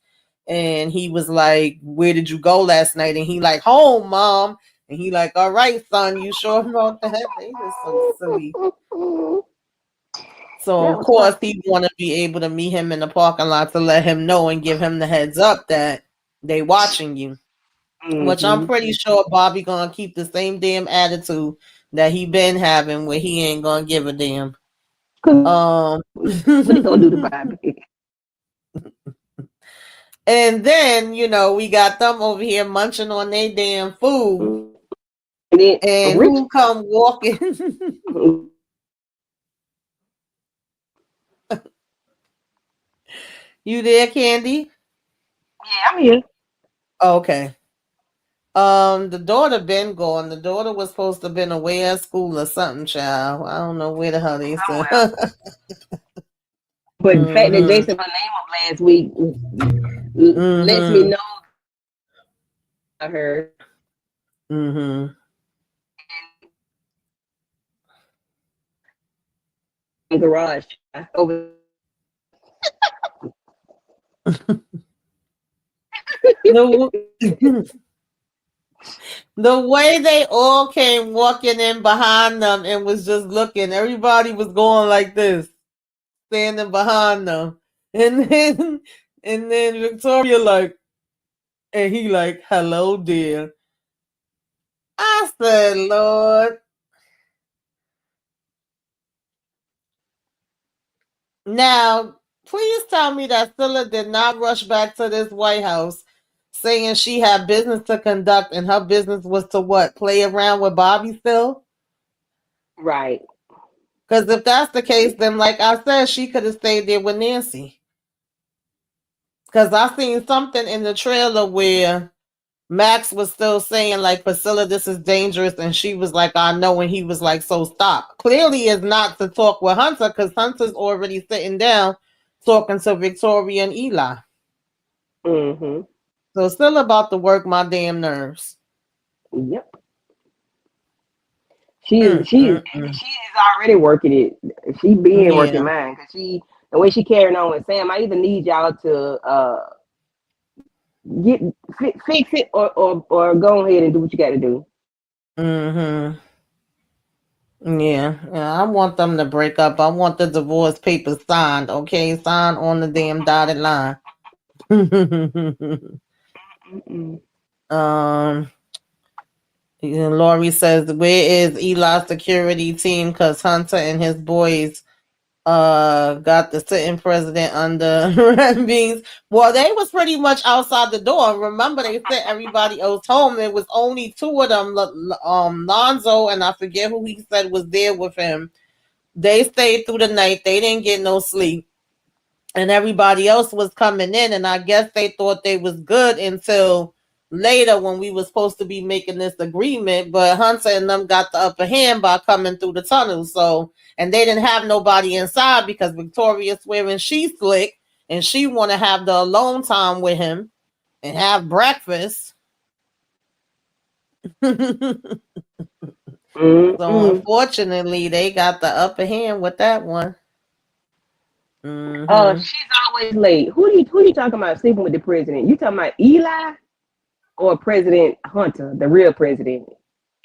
And he was like, where did you go last night? And he like, home, mom. And he like, all right, son, you sure about that? They just so silly. mm. So That of was fun. course he want to be able to meet him in the parking lot to let him know and give him the heads up that they watching you. Which I'm Mm-hmm. pretty sure Bobby gonna keep the same damn attitude that he been having, where he ain't gonna give a damn. Cause Um, what he gonna do to Bobby? And then, we got them over here munching on their damn food. And then And Rich, who come walking? You there, Candy? yeah, I'm here. Okay. The daughter been gone. The daughter was supposed to have been away at school or something, child. I don't know where the hell they said. Somewhere. But the fact that Jason put her name up last week lets me know I heard. Garage over. The way they all came walking in behind them and was just looking, everybody was going like this, standing behind them. And then Victoria like, and he like, hello dear. I said, Lord. Now, please tell me that Scylla did not rush back to this White House saying she had business to conduct and her business was to what? Play around with Bobby still? Right. Because if that's the case, then like I said, she could have stayed there with Nancy. Because I seen something in the trailer where Max was still saying like, Priscilla, this is dangerous. And she was like, I know. And he was like, so stop. Clearly it's not to talk with Hunter because Hunter's already sitting down talking to Victoria and Eli. So still about to work my damn nerves. Yep. She is already working it. She been working mine because the way she carrying on with Sam. I either need y'all to fix it or go ahead and do what you got to do. Yeah, I want them to break up. I want the divorce papers signed. Okay, signed on the damn dotted line. Lori says, where is Eli's security team? Because Hunter and his boys got the sitting president under red beans. Well, they was pretty much outside the door. Remember, they sent everybody else home. There was only two of them, Lonzo, and I forget who he said was there with him. They stayed through the night. They didn't get no sleep. And everybody else was coming in, and I guess they thought they was good until later when we were supposed to be making this agreement, but Hunter and them got the upper hand by coming through the tunnel. So, and they didn't have nobody inside because Victoria's swearing she's slick and she want to have the alone time with him and have breakfast. So unfortunately, they got the upper hand with that one. She's always late. Who you talking about sleeping with the president? You talking about Eli or President Hunter, the real president?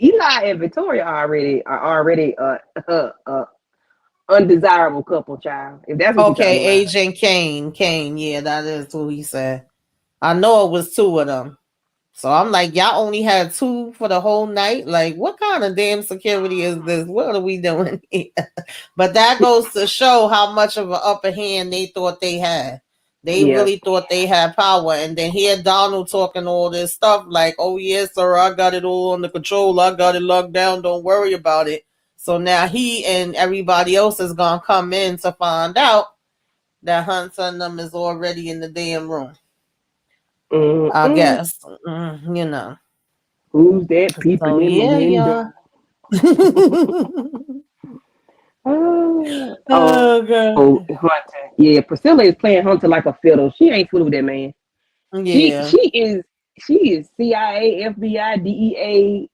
Eli and Victoria are already undesirable couple, child. If that's what okay, Agent Kane, yeah, that is who he said. I know it was two of them. So I'm like, y'all only had two for the whole night? Like, what kind of damn security is this? What are we doing here? But that goes to show how much of an upper hand they thought they had. They really thought they had power. And then here Donald talking all this stuff like, oh, yes, sir, I got it all under control. I got it locked down. Don't worry about it. So now he and everybody else is going to come in to find out that Hunter and them is already in the damn room. I guess, you know. Who's that peeping So, in the window? Oh, Hunter. Yeah, Priscilla is playing Hunter like a fiddle. She ain't fooling with that man. Yeah. She is CIA, FBI, DEA,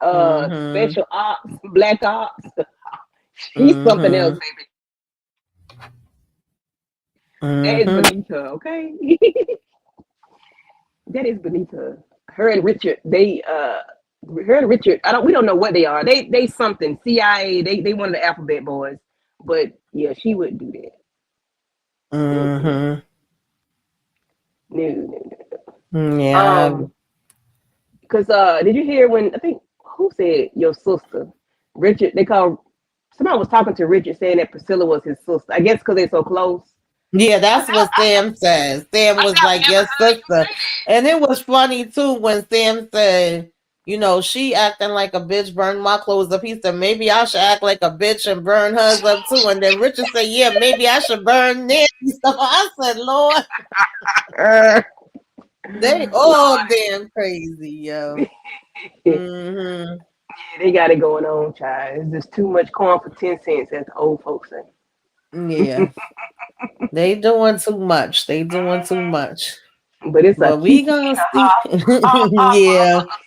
special ops, black ops. She's something else, baby. That is beneath her, okay? That is beneath her. Her and Richard, we don't know what they are. They something. CIA, they one of the alphabet boys. But yeah, she wouldn't do that. No. Yeah. Because did you hear when I think who said your sister? Richard, somebody was talking to Richard saying that Priscilla was his sister. I guess because they're so close. Yeah, that's what Sam says. Sam I was never like, ever your heard you sister. say And it was funny too when Sam said, she acting like a bitch, burn my clothes up. He said, maybe I should act like a bitch and burn hers up too. And then Richard said, yeah, maybe I should burn Nancy stuff. I said, Lord, that. they all damn crazy, yo. Yeah, Hmm. they got it going on, child. It's just too much corn for 10 cents, as the old folks say. Yeah, they doing too much. They doing too much. But it's a But we kiki gonna and a see. ha ha Yeah. ha.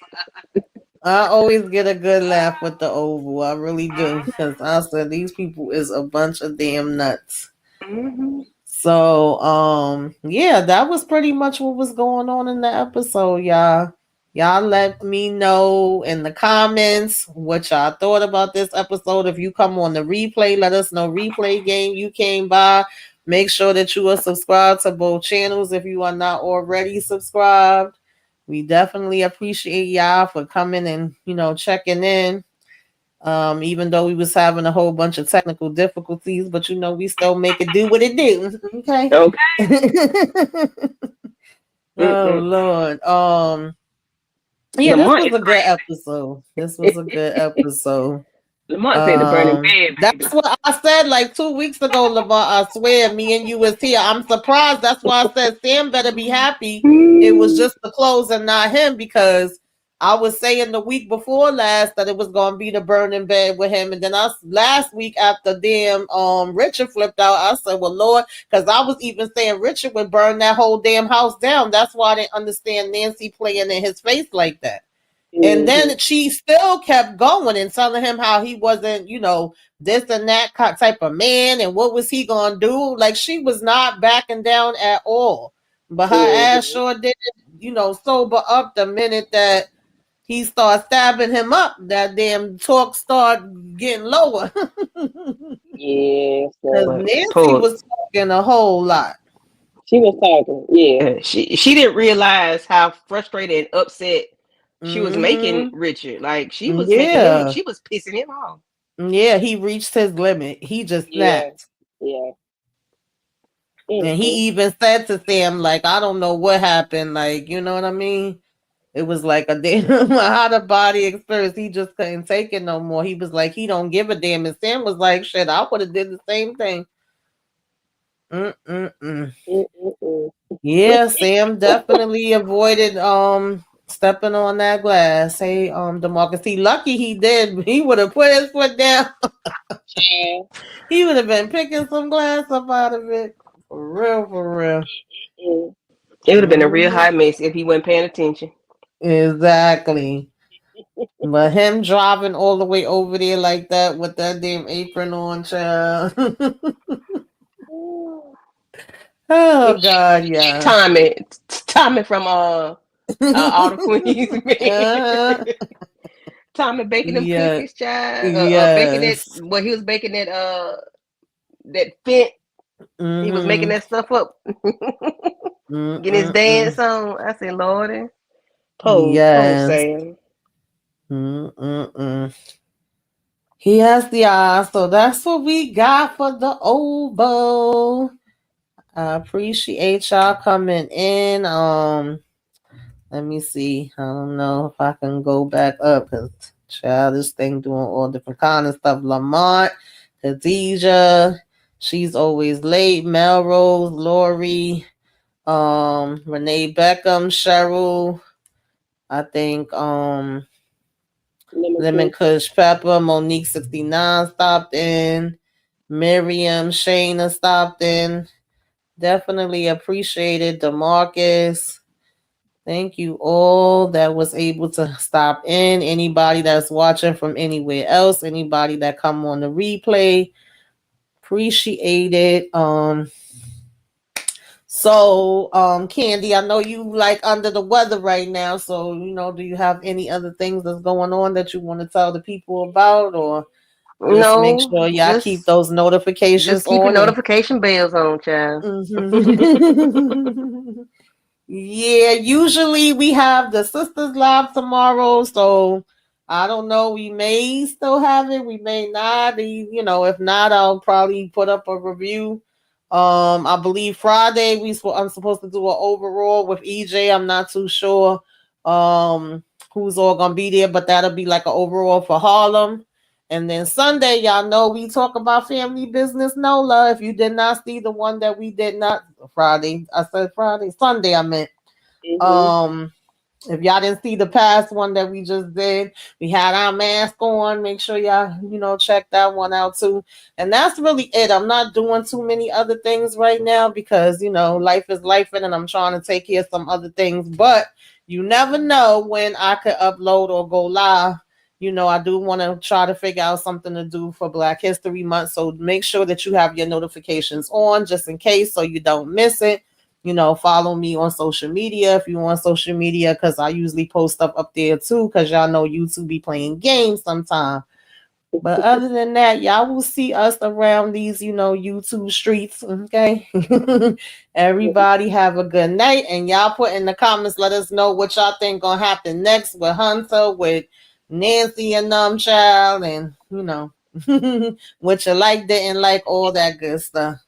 I always get a good laugh with the Oval. I really do. Because I said these people is a bunch of damn nuts. Mm-hmm. So, yeah, that was pretty much what was going on in the episode, y'all. Y'all let me know in the comments what y'all thought about this episode. If you come on the replay, let us know replay game you came by. Make sure that you are subscribed to both channels if you are not already subscribed. We definitely appreciate y'all for coming and checking in. Even though we was having a whole bunch of technical difficulties, but we still make it do what it do. Okay. Okay. Oh Mm-mm. Lord. Yeah, this Lamont was is a good crazy. episode. This was a good episode. Lamont said the burning bed, baby. That's what I said like 2 weeks ago, Lamont. I swear, me and you was here. I'm surprised. That's why I said Sam better be happy. It was Mm. just the clothes and not him, because I was saying the week before last that it was gonna be the burning bed with him, and then last week after damn Richard flipped out, I said, well Lord, because I was even saying Richard would burn that whole damn house down. That's why I didn't understand Nancy playing in his face like that. And Mm-hmm. then she still kept going and telling him how he wasn't, this and that type of man, and what was he gonna do? Like, she was not backing down at all. But her ass Mm-hmm. sure did, sober up the minute that he started stabbing him up. That damn talk started getting lower. Yeah, Because so Nancy poor. was talking a whole lot. She was talking. Yeah, she didn't realize how frustrated and upset she was making Mm-hmm. Richard. Like she was making him. Yeah. She was pissing him off. Yeah, he reached his limit. He just Yeah, snapped. yeah. And he Mm-mm. even said to Sam, like, I don't know what happened. Like, you know what I mean? It was like a damn out of body experience. He just couldn't take it no more. He was like, he don't give a damn. And Sam was like, shit, I would have did the same thing. Mm-mm-mm. Mm-mm-mm. Yeah, Sam definitely avoided stepping on that glass. Hey, DeMarcus, he lucky he did. He would have put his foot down. Yeah. He would have been picking some glass up out of it. For real, for real. Mm. It would have been a real Mm-hmm. high mess if he wasn't paying attention. Exactly. But him driving all the way over there like that with that damn apron on, child. Oh God, She yeah. Tommy from all the Queens, uh, man. Tommy baking them yeah, cookies, child. Baking that. yes. Well, he was baking that fit. He was making Mm-hmm. that stuff up, getting his Mm-mm-mm. dance on. I said, Lordy, poor Yes. Sam. Mm-mm-mm. He has the eye, so that's what we got for the oval. I appreciate y'all coming in. Let me see. I don't know if I can go back up because child, this thing doing all different kind of stuff. Lamont, Khadijah, she's always late. Melrose, Lori, Renee Beckham, Cheryl. I think Lemon Lemon Kush. Kush Pepper, Monique 69 stopped in. Miriam, Shayna stopped in. Definitely appreciated Demarcus. Thank you all that was able to stop in. Anybody that's watching from anywhere else, anybody that come on the replay, appreciate it. Candy, I know you like under the weather right now, so do you have any other things that's going on that you want to tell the people about, or just make No, sure y'all keep just those just notifications keeping on and notification bells on, child. Mhm. Yeah, usually we have the Sisters Live tomorrow, so I don't know. We may still have it, we may not. If not, I'll probably put up a review I believe Friday I'm supposed to do an overall with EJ. I'm not too sure who's all gonna be there, but that'll be like an overall for Harlem. And then Sunday, y'all know we talk about family business, NOLA. If you did not see the one that we did not Friday, I said Friday, Sunday I meant. If y'all didn't see the past one that we just did, we had our mask on. Make sure y'all, check that one out too. And that's really it. I'm not doing too many other things right now because, life is life and I'm trying to take care of some other things. But you never know when I could upload or go live. I do want to try to figure out something to do for Black History Month. So make sure that you have your notifications on just in case so you don't miss it. Follow me on social media if you want social media because I usually post stuff up there too because y'all know YouTube be playing games sometime. But other than that, y'all will see us around these, YouTube streets. Okay. Everybody have a good night. And y'all put in the comments, let us know what y'all think gonna happen next with Hunter, with Nancy and Child, and what you like, didn't like, all that good stuff.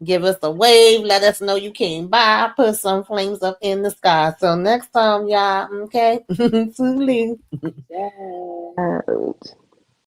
Give us a wave. Let us know you came by. Put some flames up in the sky. So next time, y'all, okay? Toodaloo. Yeah.